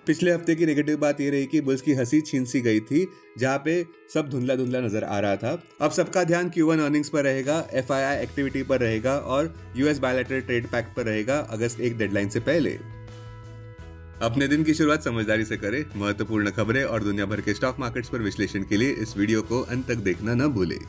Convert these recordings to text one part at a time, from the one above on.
पिछले हफ्ते की नेगेटिव बात ये रही कि बुल्स की हंसी छीन सी गई थी, जहां पे सब धुंधला धुंधला नजर आ रहा था। अब सबका ध्यान Q1 अर्निंग्स पर रहेगा, FII एक्टिविटी पर रहेगा और US बायलैटरल ट्रेड पैक्ट पर रहेगा अगस्त 1 डेडलाइन से पहले। अपने दिन की शुरुआत समझदारी से करें। महत्वपूर्ण खबरें और दुनिया भर के स्टॉक मार्केट्स पर विश्लेषण के लिए इस वीडियो को अंत तक देखना न भूलें।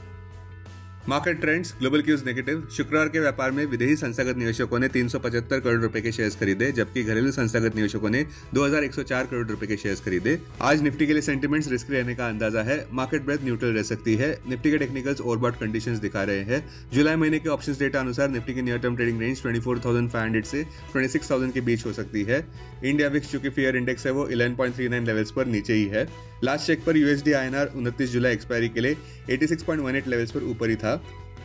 Market trends, global cues negative. शुक्रवार के व्यापार में विदेशी संस्थागत निवेशकों ने 375 करोड़ रुपए के शेयर्स खरीदे, जबकि घरेलू संस्थागत निवेशकों ने 2104 करोड़ रुपए के शेयर्स खरीदे। आज निफ्टी के लिए सेंटिमेंट्स रिस्क रहने का अंदाजा है। मार्केट ब्रेथ न्यूट्रल रह सकती है। निफ्टी के टेक्निकल्स ओवरबॉट कंडीशंस दिखा रहे हैं। जुलाई महीने के ऑप्शंस डेटा अनुसार निफ्टी की नियर टर्म ट्रेडिंग रेंज 24,500 से 26,000 के बीच हो सकती है। इंडिया विक्स जो कि फेयर इंडेक्स है वो 11.39 लेवल्स पर नीचे ही है। लास्ट चेक पर USD INR 29 जुलाई एक्सपायरी के लिए 86.18 लेवल्स पर ऊपर ही था।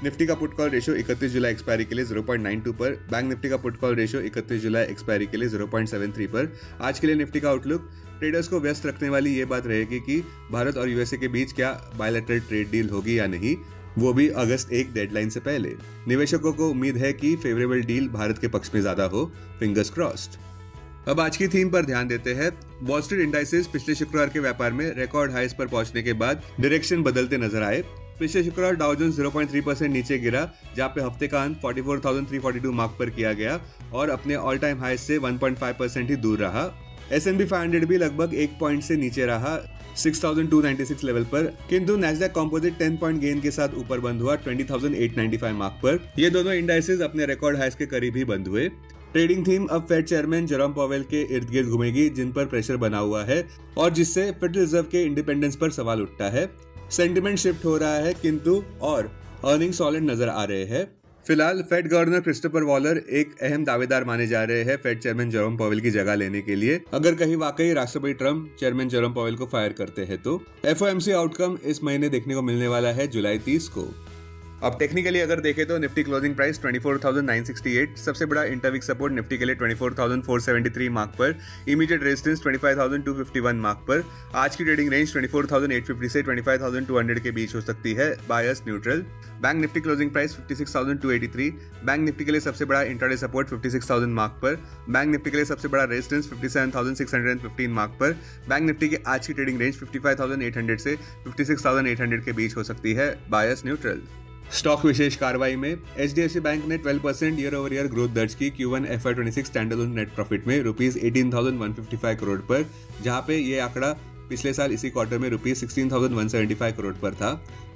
निफ्टी का पुट कॉल रेशियो 31 जुलाई एक्सपायरी के लिए 0.92 पर। बैंक निफ्टी का पुट कॉल रेशियो 31 जुलाई एक्सपायरी के लिए 0.73 पर। आज के लिए निफ्टी का आउटलुक, ट्रेडर्स को व्यस्त रखने वाली ये बात रहेगी कि भारत और USA के बीच क्या बायलैटरल ट्रेड डील होगी या नहीं, वो भी अगस्त 1 डेडलाइन से पहले। निवेशकों को उम्मीद है कि फेवरेबल डील भारत के पक्ष में ज्यादा हो। Fingers crossed. अब आज की थीम पर ध्यान देते हैं। वॉल स्ट्रीट इंडाइसेस पिछले शुक्रवार के व्यापार में रिकॉर्ड हाईस पर पहुंचने के बाद डायरेक्शन बदलते नजर आए। पिछले शुक्रवार डाउ जोन्स 0.3% नीचे गिरा, जहां पे हफ्ते का अंत 44,342 मार्क पर किया गया और अपने ऑल टाइम हाई से 1.5% ही दूर रहा। S&P 500 भी लगभग 1 पॉइंट से नीचे रहा 6,296 लेवल पर, किंतु नैस्डैक कंपोजिट 10 पॉइंट गेन के साथ ऊपर बंद हुआ 20,895 मार्क पर। ये दोनों इंडाइसेस अपने रिकॉर्ड हाईस के करीब ही बंद हुए। ट्रेडिंग थीम अब फेड चेयरमैन जेरोम पॉवेल के इर्द गिर्द घूमेगी, जिन पर प्रेशर बना हुआ है और जिससे फेडरल रिजर्व के इंडिपेंडेंस पर सवाल उठता है। सेंटिमेंट शिफ्ट हो रहा है, किंतु और अर्निंग सॉलिड नजर आ रहे हैं। फिलहाल फेड गवर्नर क्रिस्टोफर वॉलर एक अहम दावेदार माने जा रहे हैं फेड चेयरमैन जेरोम पॉवेल की जगह लेने के लिए, अगर कहीं वाकई राष्ट्रपति ट्रंप चेयरमैन जेरोम पॉवेल को फायर करते हैं तो। FOMC आउटकम इस महीने देखने को मिलने वाला है जुलाई 30 को। अब टेक्निकली अगर देखें तो निफ्टी क्लोजिंग प्राइस 24,968, सबसे बड़ा इंटरवीक सपोर्ट निफ्टी के लिए 24,473 मार्क पर, इमीडिएट रेजिस्टेंस 25,251 मार्क पर। आज की ट्रेडिंग रेंज 24,850 से 25,200 के बीच हो सकती है, bias neutral. Bank Nifty closing price 56,283, bank Nifty के लिए सबसे बड़ा इंट्राडे सपोर्ट 56,000 मार्क पर, बैंक निफ्टी के लिए सबसे बड़ा रेजिस्टेंस 57,615 मार्क पर। बैंक निफ्टी की आज की ट्रेडिंग रेंज 55,800 से 56,800 के बीच हो सकती है, बायस न्यूट्रल। स्टॉक विशेष कार्रवाई में HDFC बैंक ने 12% ईयर ओवर ईयर ग्रोथ दर्ज की Q1 FY26 standalone net profit में रुपीज 18,155 करोड़ पर, जहां पे ये आंकड़ा पिछले साल इसी क्वार्टर में रुपीज 16,175 करोड़ पर था।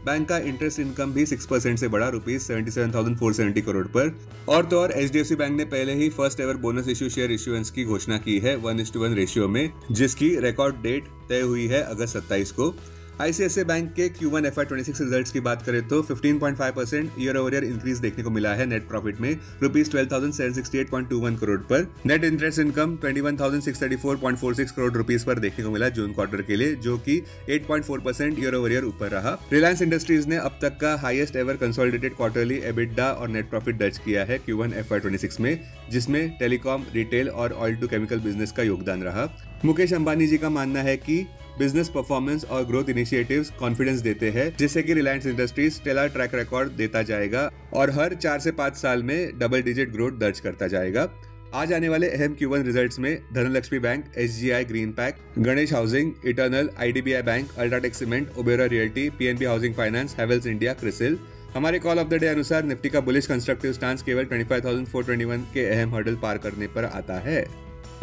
बैंक का इंटरेस्ट इनकम भी 6% से बढ़ा रुपीज 77,470 करोड़ पर। और तो और HDFC बैंक ने पहले ही first ever bonus issue share issuance की घोषणा की है 1:1 रेशियो में, जिसकी रिकॉर्ड डेट तय हुई है अगस्त 27 को। ICICI बैंक के Q1 FY26 रिजल्ट्स की बात करें तो 15.5% ईयर ओवर ईयर इंक्रीज देखने को मिला है नेट प्रॉफिट में रुपीज 12,768.21 करोड़ पर। Net interest income 21,634.46 crore rupees per देखने को मिला जून क्वार्टर के लिए, जो कि 8.4% ईयर ओवर ईयर ऊपर रहा। रिलायंस इंडस्ट्रीज ने अब तक का highest ever consolidated quarterly EBITDA और नेट प्रॉफिट दर्ज किया है Q1 FY26 में, जिसमें टेलीकॉम, रिटेल और ऑयल टू केमिकल बिजनेस का योगदान रहा। मुकेश अंबानी जी का मानना है कि बिजनेस परफॉर्मेंस और ग्रोथ इनिशिएटिव्स कॉन्फिडेंस देते हैं, जिससे कि Reliance Industries stellar track record देता जाएगा और हर 4 से 5 साल में डबल डिजिट ग्रोथ दर्ज करता जाएगा। आज आने वाले अहम Q1 रिजल्ट्स में Dhanlaxmi bank, SGI green pack, Ganesh housing, eternal, IDBI bank, UltraTech cement, Oberoi realty, PNB housing finance, Havells India, CRISIL. हमारे कॉल ऑफ द डे अनुसार निफ्टी का बुलिश कंस्ट्रक्टिव स्टांस केवल 25,421 के अहम हर्डल पार करने पर आता है।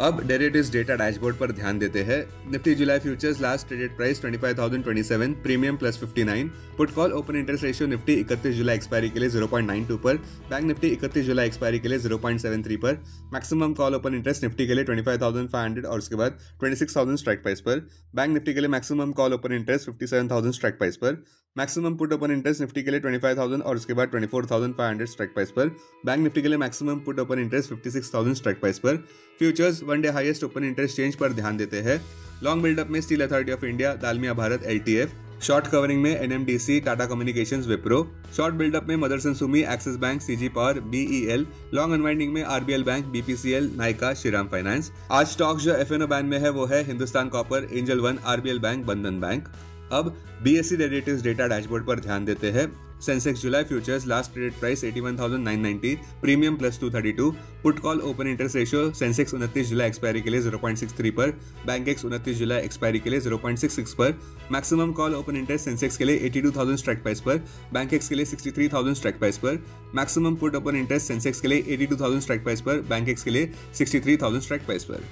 अब डेरिवेटिव्स डेटा डैशबोर्ड पर ध्यान देते हैं। निफ्टी जुलाई futures last traded price 25,027, premium +59। Put call open interest ratio Nifty 31 जुलाई एक्सपायरी के लिए 0.92 पर, बैंक निफ्टी 31 जुलाई एक्सपायरी के लिए 0.73 पर। Maximum call open interest Nifty के लिए 25,500 और उसके बाद 26,000 स्ट्राइक प्राइस पर। बैंक निफ्टी के लिए maximum call open interest 57,000 strike price पर। Maximum put open interest Nifty के लिए 25,000 और उसके बाद 24,500 स्ट्राइक प्राइस पर। बैंक निफ्टी के लिए maximum put open interest 56,000 strike price पर। Futures one day highest open interest change पर ध्यान देते हैं। लॉन्ग बिल्डअप में steel authority of India, Dalmia Bharat, LTF। Short covering में NMDC, Tata communications, Wipro. Short buildup में Motherson Sumi, Axis bank, CG power, BEL। Long unwinding में RBL bank, BPCL, Nykaa, Shriram finance. आज stock जो FNO बैन में है वो है Hindustan copper, Angel one, RBL bank, Bandhan bank. अब BSE डेरिवेटिव्स डेटा डैशबोर्ड पर ध्यान देते हैं। Sensex July futures last traded price 81,990, premium plus 232, put call open interest ratio Sensex 29 जुलाई एक्सपायरी के लिए 0.63 पर, बैंकेक्स 29 जुलाई एक्सपायरी के लिए 0.66 पर, maximum call open interest Sensex के लिए 82,000 स्ट्राइक प्राइस पर, बैंकेक्स के लिए 63,000 स्ट्राइक प्राइस पर, maximum put open interest Sensex के लिए 82,000 स्ट्राइक प्राइस पर, बैंकेक्स के लिए 63,000 स्ट्राइक प्राइस पर।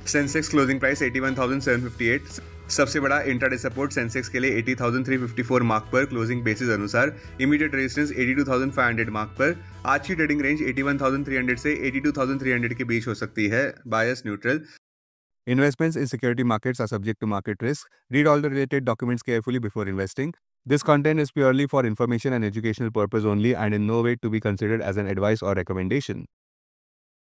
सेंसेक्स क्लोजिंग प्राइस 81,758, सबसे बड़ा इंट्राडे सपोर्ट सेंसेक्स के लिए 80,354 मार्क पर क्लोजिंग बेसिस अनुसार, इमीडिएट रेजिस्टेंस 82,500 मार्क पर। आज की ट्रेडिंग रेंज 81,300 से 82,300 के बीच हो सकती है, bias neutral. Investments in security markets are subject to market risk. Read all the related documents carefully before investing. This content is purely for information and educational purpose only and in no way to be considered as an advice or recommendation.